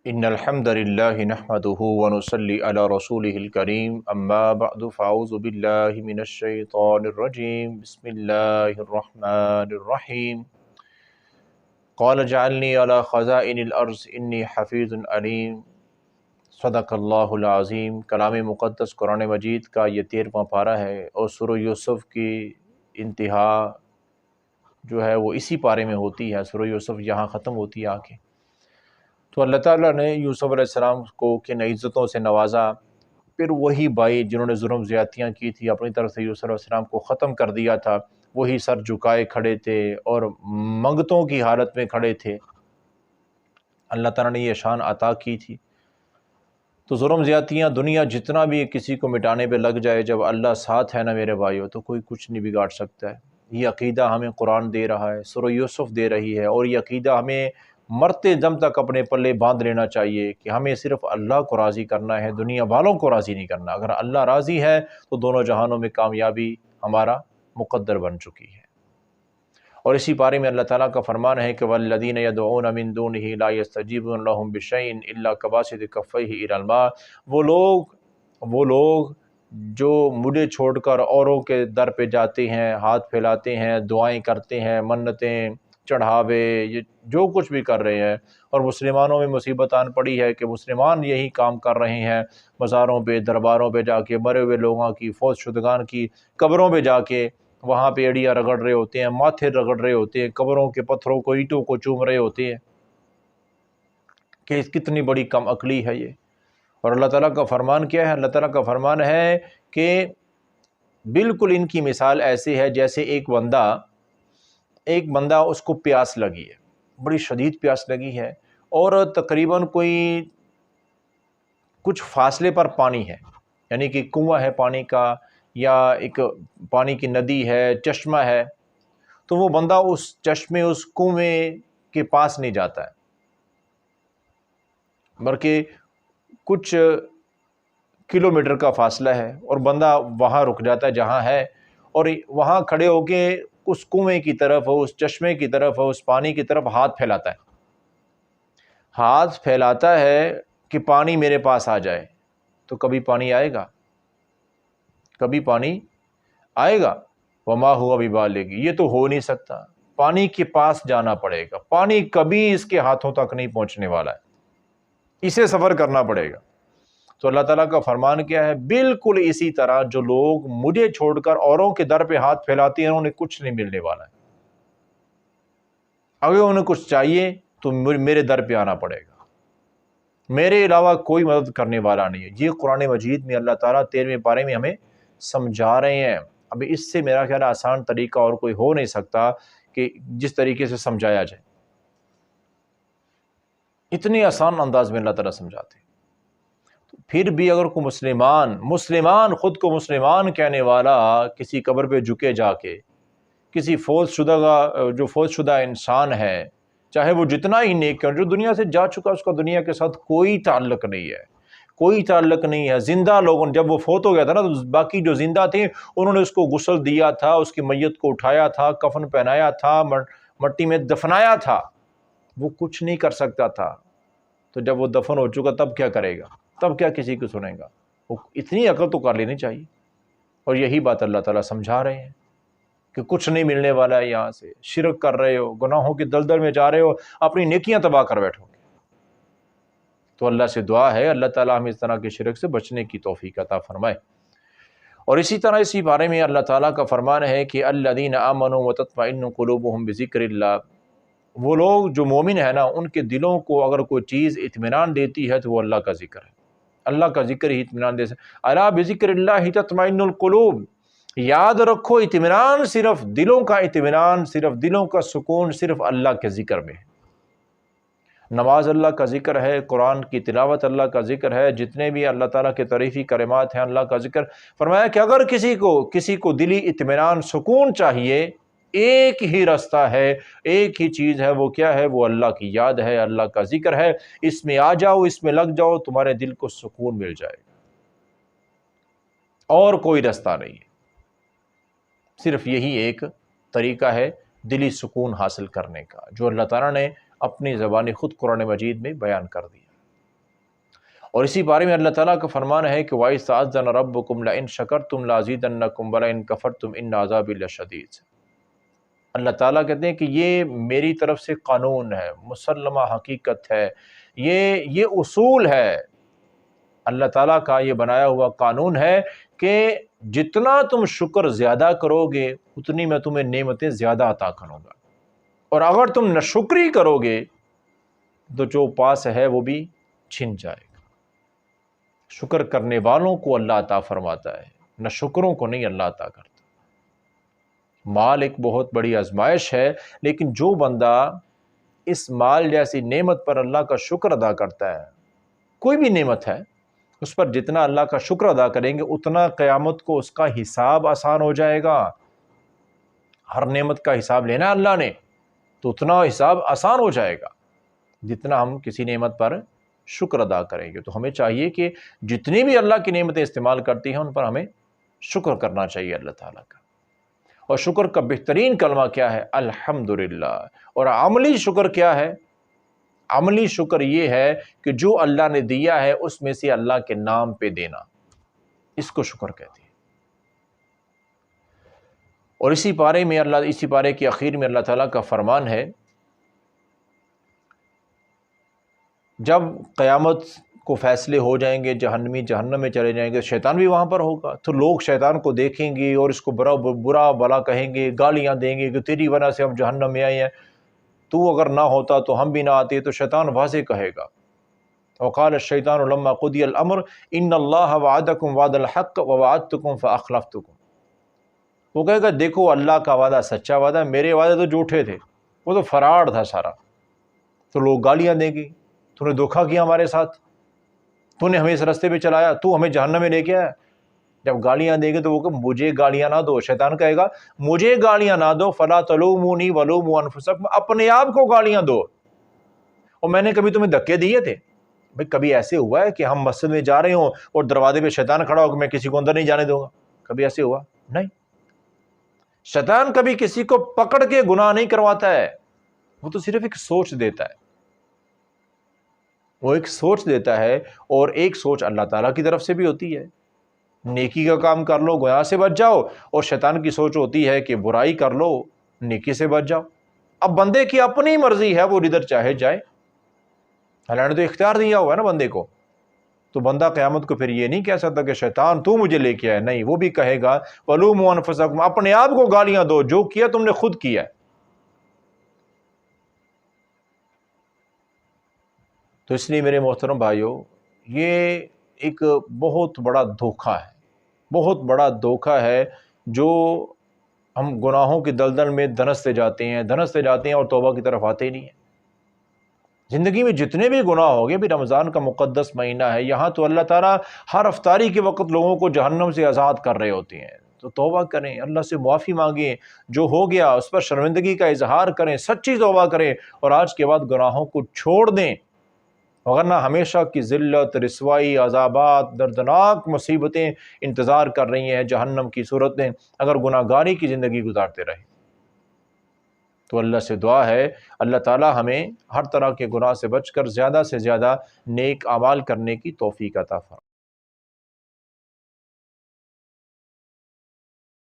ان الحمد للہ نحمده ونصلی علی رسوله الکریم اما بعد فاعوذ باللہ من الشیطان الرجیم بسم اللہ الرحمن الرحیم قال جعلنی علی خزائن الارض انی حفیظ علیم صدق اللہ العظیم۔ کلام مقدس قرآن مجید کا یہ 13واں پارہ ہے اور سورہ یوسف کی انتہا جو ہے وہ اسی پارے میں ہوتی ہے۔ سورہ یوسف یہاں ختم ہوتی ہے آ کے۔ تو اللہ تعالیٰ نے یوسف علیہ السلام کو کن عزتوں سے نوازا، پھر وہی بھائی جنہوں نے ظلم زیادتیاں کی تھی اپنی طرف سے یوسف علیہ السلام کو ختم کر دیا تھا، وہی سر جھکائے کھڑے تھے اور منگتوں کی حالت میں کھڑے تھے۔ اللہ تعالیٰ نے یہ شان عطا کی تھی۔ تو ظلم زیادتیاں دنیا جتنا بھی کسی کو مٹانے پہ لگ جائے، جب اللہ ساتھ ہے نا میرے بھائیو، تو کوئی کچھ نہیں بگاڑ سکتا ہے۔ یہ عقیدہ ہمیں قرآن دے رہا ہے، سورہ یوسف دے رہی ہے، اور یہ عقیدہ ہمیں مرتے دم تک اپنے پلے باندھ لینا چاہیے کہ ہمیں صرف اللہ کو راضی کرنا ہے، دنیا والوں کو راضی نہیں کرنا۔ اگر اللہ راضی ہے تو دونوں جہانوں میں کامیابی ہمارا مقدر بن چکی ہے۔ اور اسی بارے میں اللہ تعالیٰ کا فرمان ہے کہ وَالَّذِينَ يَدْعُونَ مِن دُونِهِ لَا يَسْتَجِيبُونَ لَهُم بِشَيْءٍ إِلَّا كَبَاسِطِ كَفَّيْهِ إِلَى الْمَاءِ۔ وہ لوگ جو مجھے چھوڑ کر اوروں کے در پہ جاتے ہیں، ہاتھ پھیلاتے ہیں، دعائیں کرتے ہیں، منتیں چڑھاوے، یہ جو کچھ بھی کر رہے ہیں، اور مسلمانوں میں مصیبت آن پڑی ہے کہ مسلمان یہی کام کر رہے ہیں، مزاروں پہ درباروں پہ جا کے مرے ہوئے لوگوں کی، فوت شدگان کی قبروں پہ جا کے وہاں پہ ایڑیاں رگڑ رہے ہوتے ہیں، ماتھے رگڑ رہے ہوتے ہیں، قبروں کے پتھروں کو، اینٹوں کو چوم رہے ہوتے ہیں کہ کتنی بڑی کم عقلی ہے یہ۔ اور اللہ تعالیٰ کا فرمان کیا ہے؟ اللہ تعالیٰ کا فرمان ہے کہ بالکل ان کی مثال ایسے ہے جیسے ایک بندہ اس کو پیاس لگی ہے، بڑی شدید پیاس لگی ہے، اور تقریباً کوئی کچھ فاصلے پر پانی ہے، یعنی کہ کنواں ہے پانی کا، یا ایک پانی کی ندی ہے، چشمہ ہے، تو وہ بندہ اس چشمے، اس کنویں کے پاس نہیں جاتا ہے، بلکہ کچھ کلومیٹر کا فاصلہ ہے، اور بندہ وہاں رک جاتا ہے جہاں ہے، اور وہاں کھڑے ہو کے اس کنویں کی طرف، اس چشمے کی طرف، اس پانی کی طرف ہاتھ پھیلاتا ہے کہ پانی میرے پاس آ جائے۔ تو کبھی پانی آئے گا؟ کبھی پانی آئے گا؟ وما ہوا ببالغ، یہ تو ہو نہیں سکتا۔ پانی کے پاس جانا پڑے گا، پانی کبھی اس کے ہاتھوں تک نہیں پہنچنے والا ہے، اسے سفر کرنا پڑے گا۔ تو اللہ تعالیٰ کا فرمان کیا ہے؟ بالکل اسی طرح جو لوگ مجھے چھوڑ کر اوروں کے در پہ ہاتھ پھیلاتے ہیں، انہیں کچھ نہیں ملنے والا ہے۔ اگر انہیں کچھ چاہیے تو میرے در پہ آنا پڑے گا، میرے علاوہ کوئی مدد کرنے والا نہیں ہے۔ یہ قرآن مجید میں اللہ تعالیٰ 13ویں پارے میں ہمیں سمجھا رہے ہیں۔ ابھی اس سے میرا خیال آسان طریقہ اور کوئی ہو نہیں سکتا کہ جس طریقے سے سمجھایا جائے، اتنے آسان انداز میں اللہ تعالیٰ سمجھاتے ہیں۔ پھر بھی اگر کوئی مسلمان خود کو مسلمان کہنے والا کسی قبر پہ جھکے جا کے، کسی فوت شدہ انسان ہے، چاہے وہ جتنا ہی نیک ہے، جو دنیا سے جا چکا، اس کا دنیا کے ساتھ کوئی تعلق نہیں ہے، زندہ لوگوں، جب وہ فوت ہو گیا تھا نا، تو باقی جو زندہ تھے انہوں نے اس کو غسل دیا تھا، اس کی میت کو اٹھایا تھا، کفن پہنایا تھا، مٹی میں دفنایا تھا، وہ کچھ نہیں کر سکتا تھا۔ تو جب وہ دفن ہو چکا تب کیا کرے گا؟ تب کیا کسی کو سنے گا؟ وہ اتنی عقل تو کر لینی چاہیے۔ اور یہی بات اللہ تعالیٰ سمجھا رہے ہیں کہ کچھ نہیں ملنے والا ہے، یہاں سے شرک کر رہے ہو، گناہوں کی دلدل میں جا رہے ہو، اپنی نیکیاں تباہ کر بیٹھو گے۔ تو اللہ سے دعا ہے اللہ تعالیٰ ہمیں اس طرح کے شرک سے بچنے کی توفیق عطا فرمائے۔ اور اسی طرح اسی بارے میں اللہ تعالیٰ کا فرمان ہے کہ الذین آمنوا وتطمئن قلوبهم بذکر اللہ، وہ لوگ جو مومن ہیں نا، ان کے دلوں کو اگر کوئی چیز اطمینان دیتی ہے تو وہ اللہ کا ذکر ہے۔ اللہ کا ذکر ہی اطمینان دے سکتا۔ الا بذکر اللہ تطمئن القلوب، یاد رکھو اطمینان، صرف دلوں کا اطمینان، صرف دلوں کا سکون صرف اللہ کے ذکر میں ہے۔ نماز اللہ کا ذکر ہے، قرآن کی تلاوت اللہ کا ذکر ہے، جتنے بھی اللہ تعالیٰ کے تعریفی کلمات ہیں اللہ کا ذکر۔ فرمایا کہ اگر کسی کو دلی اطمینان، سکون چاہیے، ایک ہی راستہ ہے، ایک ہی چیز ہے، وہ کیا ہے؟ وہ اللہ کی یاد ہے، اللہ کا ذکر ہے۔ اس میں آ جاؤ، اس میں لگ جاؤ، تمہارے دل کو سکون مل جائے گا۔ اور کوئی راستہ نہیں ہے، صرف یہی ایک طریقہ ہے دلی سکون حاصل کرنے کا، جو اللہ تعالیٰ نے اپنی زبان خود قرآن مجید میں بیان کر دیا۔ اور اسی بارے میں اللہ تعالیٰ کا فرمان ہے کہ وَإِذْ تَعَذَّنَ رَبُّكُمْ لَئِن شَكَرْتُمْ لَأَزِيدَنَّكُمْ وَلَئِن كَفَرْتُمْ إِنَّ عَذَابِي لَشَدِيدٌ۔ اللہ تعالیٰ کہتے ہیں کہ یہ میری طرف سے قانون ہے، مسلمہ حقیقت ہے، یہ اصول ہے، اللہ تعالیٰ کا یہ بنایا ہوا قانون ہے کہ جتنا تم شکر زیادہ کرو گے اتنی میں تمہیں نعمتیں زیادہ عطا کروں گا، اور اگر تم ناشکری کرو گے تو جو پاس ہے وہ بھی چھن جائے گا۔ شکر کرنے والوں کو اللہ عطا فرماتا ہے، ناشکروں کو نہیں اللہ عطا کرتا۔ مال ایک بہت بڑی آزمائش ہے، لیکن جو بندہ اس مال جیسی نعمت پر اللہ کا شکر ادا کرتا ہے، کوئی بھی نعمت ہے اس پر جتنا اللہ کا شکر ادا کریں گے اتنا قیامت کو اس کا حساب آسان ہو جائے گا۔ ہر نعمت کا حساب لینا اللہ نے تو اتنا حساب آسان ہو جائے گا جتنا ہم کسی نعمت پر شکر ادا کریں گے۔ تو ہمیں چاہیے کہ جتنی بھی اللہ کی نعمتیں استعمال کرتی ہیں ان پر ہمیں شکر کرنا چاہیے اللہ تعالیٰ کا۔ اور شکر کا بہترین کلمہ کیا ہے؟ الحمدللہ۔ اور عملی شکر کیا ہے؟ عملی شکر یہ ہے کہ جو اللہ نے دیا ہے اس میں سے اللہ کے نام پہ دینا، اس کو شکر کہتے ہیں۔ اور اسی پارے کی اخیر میں اللہ تعالیٰ کا فرمان ہے، جب قیامت کو فیصلے ہو جائیں گے، جہنمی جہنم میں چلے جائیں گے، شیطان بھی وہاں پر ہوگا، تو لوگ شیطان کو دیکھیں گے اور اس کو برا بلا کہیں گے، گالیاں دیں گے کہ تیری وجہ سے ہم جہنم میں آئے ہیں، تو اگر نہ ہوتا تو ہم بھی نہ آتے۔ تو شیطان واضح کہے گا، وقال الشیطان لما قضی الامر ان اللہ وعدکم وعد الحق ووعدتکم فاخلفتکم۔ وہ کہے گا دیکھو اللہ کا وعدہ سچا وعدہ ہے، میرے وعدے تو جھوٹے تھے، وہ تو فراڈ تھا سارا۔ تو لوگ گالیاں دیں گے، تو نے دھوکہ کیا ہمارے ساتھ، تو نے ہمیں اس راستے پہ چلایا، تو ہمیں جہنم میں لے کے آیا۔ جب گالیاں دیں گے تو وہ کہ مجھے گالیاں نہ دو، شیطان کہے گا مجھے گالیاں نہ دو، فلا تلومونی ولوموا انفسکم، اپنے آپ کو گالیاں دو۔ اور میں نے کبھی تمہیں دھکے دیے تھے؟ بھئی کبھی ایسے ہوا ہے کہ ہم مسجد میں جا رہے ہوں اور دروازے پہ شیطان کھڑا ہو کہ میں کسی کو اندر نہیں جانے دوں گا؟ کبھی ایسے ہوا؟ نہیں۔ شیطان کبھی کسی کو پکڑ کے گناہ نہیں کرواتا ہے، وہ تو صرف ایک سوچ دیتا ہے، وہ ایک سوچ دیتا ہے، اور ایک سوچ اللہ تعالیٰ کی طرف سے بھی ہوتی ہے، نیکی کا کام کر لو گناہ سے بچ جاؤ، اور شیطان کی سوچ ہوتی ہے کہ برائی کر لو نیکی سے بچ جاؤ۔ اب بندے کی اپنی مرضی ہے، وہ جدھر چاہے جائے، اللہ نے تو اختیار دیا ہوا ہے نا بندے کو۔ تو بندہ قیامت کو پھر یہ نہیں کہہ سکتا کہ شیطان تو مجھے لے کے آئے، نہیں، وہ بھی کہے گا وَلُومُوا أَنفُسَكُمْ، اپنے آپ کو گالیاں دو، جو کیا تم نے خود کیا ہے۔ تو اس لیے میرے محترم بھائیو، یہ ایک بہت بڑا دھوکہ ہے، بہت بڑا دھوکہ ہے، جو ہم گناہوں کی دلدل میں دھنستے جاتے ہیں اور توبہ کی طرف آتے ہی نہیں ہیں۔ زندگی میں جتنے بھی گناہ ہو گئے، بھی رمضان کا مقدس مہینہ ہے، یہاں تو اللہ تعالیٰ ہر افطاری کے وقت لوگوں کو جہنم سے آزاد کر رہے ہوتے ہیں۔ تو توبہ کریں، اللہ سے معافی مانگیں، جو ہو گیا اس پر شرمندگی کا اظہار کریں، سچی توبہ کریں، اور آج کے بعد گناہوں کو چھوڑ دیں، ورنہ ہمیشہ کی ذلت، رسوائی، عذابات، دردناک مصیبتیں انتظار کر رہی ہیں جہنم کی صورت میں اگر گناہ گاری کی زندگی گزارتے رہیں۔ تو اللہ سے دعا ہے اللہ تعالی ہمیں ہر طرح کے گناہ سے بچ کر زیادہ سے زیادہ نیک اعمال کرنے کی توفیق عطا فرمائے۔